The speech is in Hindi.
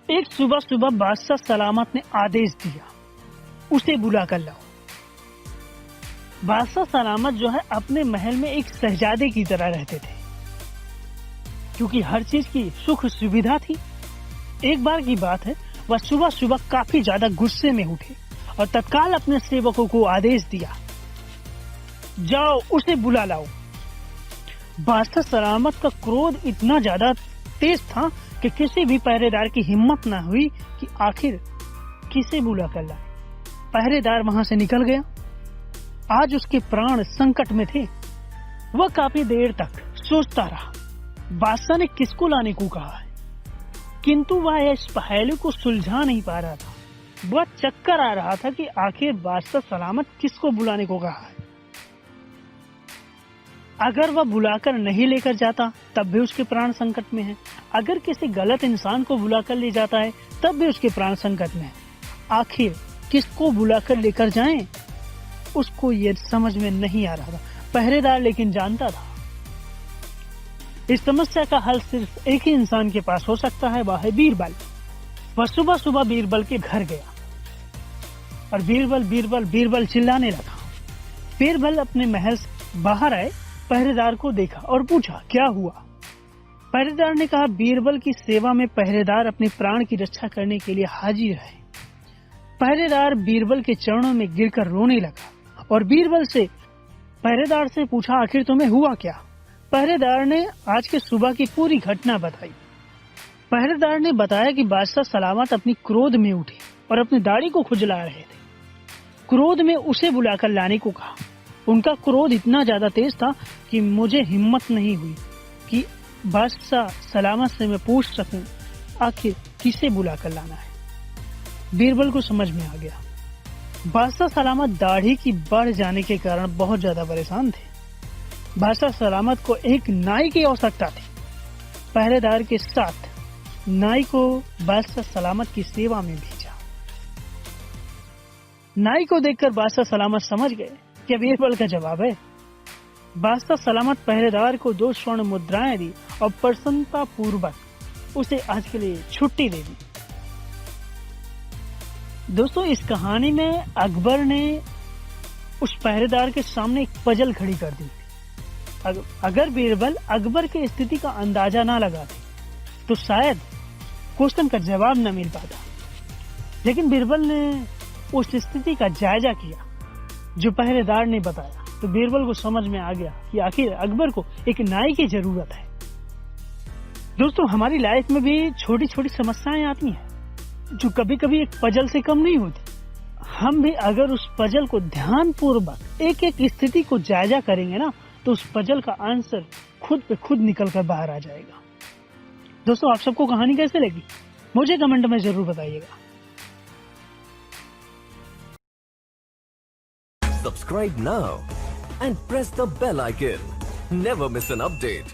एक सुबह सुबह बादशाह सलामत ने आदेश दिया, उसे बुला कर लाओ। बादशाह सलामत जो है अपने महल में एक शहजादे की तरह रहते थे, क्योंकि हर चीज की सुख सुविधा थी। एक बार की बात है, वह सुबह सुबह काफी ज्यादा गुस्से में उठे और तत्काल अपने सेवकों को आदेश दिया, जाओ उसे बुला लाओ। बादशाह सलामत का क्रोध इतना ज्यादा तेज था कि किसी भी पहरेदार की हिम्मत न हुई कि आखिर किसे बुला कर लाए। पहरेदार वहां से निकल गया। आज उसके प्राण संकट में थे। वह काफी देर तक सोचता रहा, बादशाह ने किसको लाने को कहा है, किंतु वह इस पहेली को सुलझा नहीं पा रहा था। वह चक्कर आ रहा था कि आखिर बादशाह सलामत किसको बुलाने को कहा है। अगर वह बुलाकर नहीं लेकर जाता तब भी उसके प्राण संकट में है, अगर किसी गलत इंसान को बुलाकर ले जाता है तब भी उसके प्राण संकट में है। आखिर किसको बुलाकर लेकर जाएं, उसको ये समझ में नहीं आ रहा था। पहरेदार लेकिन जानता था इस समस्या का हल सिर्फ एक ही इंसान के पास हो सकता है, वह है बीरबल। वह सुबह सुबह बीरबल के घर गया और बीरबल बीरबल बीरबल चिल्लाने लगा। बीरबल अपने महल से बाहर आए, पहरेदार को देखा और पूछा, क्या हुआ। पहरेदार ने कहा, बीरबल की सेवा में पहरेदार अपने प्राण की रक्षा करने के लिए हाजिर है। पहरेदार बीरबल के चरणों में गिरकर रोने लगा और बीरबल से पहरेदार से पूछा, आखिर तुम्हें हुआ क्या। पहरेदार ने आज के सुबह की पूरी घटना बताई। पहरेदार ने बताया कि बादशाह सलामत अपनी क्रोध में उठे और अपनी दाढ़ी को खुजला रहे थे। क्रोध में उसे बुलाकर लाने को कहा। उनका क्रोध इतना ज्यादा तेज था कि मुझे हिम्मत नहीं हुई कि बादशाह सलामत से मैं पूछ सकूं आखिर किसे बुलाकर लाना है। बीरबल को समझ में आ गया, बादशाह सलामत दाढ़ी की बढ़ जाने के कारण बहुत ज्यादा परेशान थे। बादशाह सलामत को एक नाई की आवश्यकता थी। पहरेदार के साथ नाई को बादशाह सलामत की सेवा में भेजा। नाई को देखकर बादशाह सलामत समझ गए कि बीरबल का जवाब है। बादशाह सलामत पहरेदार को 2 स्वर्ण मुद्राएं दी और प्रसन्नता पूर्वक उसे आज के लिए छुट्टी दे दी। दोस्तों, इस कहानी में अकबर ने उस पहरेदार के सामने एक पजल खड़ी कर दी। अगर बीरबल अकबर की स्थिति का अंदाजा ना लगाते तो शायद क्वेश्चन का जवाब न मिल पाता, लेकिन बीरबल ने उस स्थिति का जायजा किया जो पहरेदार ने बताया, तो बीरबल को समझ में आ गया कि आखिर अकबर को एक नाई की जरूरत है। दोस्तों, हमारी लाइफ में भी छोटी छोटी समस्याएं आती हैं जो कभी कभी एक पजल से कम नहीं होती। हम भी अगर उस पजल को ध्यान पूर्वक एक एक स्थिति को जायजा करेंगे ना, तो उस पजल का आंसर खुद पे खुद निकल कर बाहर आ जाएगा। दोस्तों, आप सबको कहानी कैसे लगी मुझे कमेंट में जरूर बताइएगा। Subscribe now and press the bell icon. Never miss an update.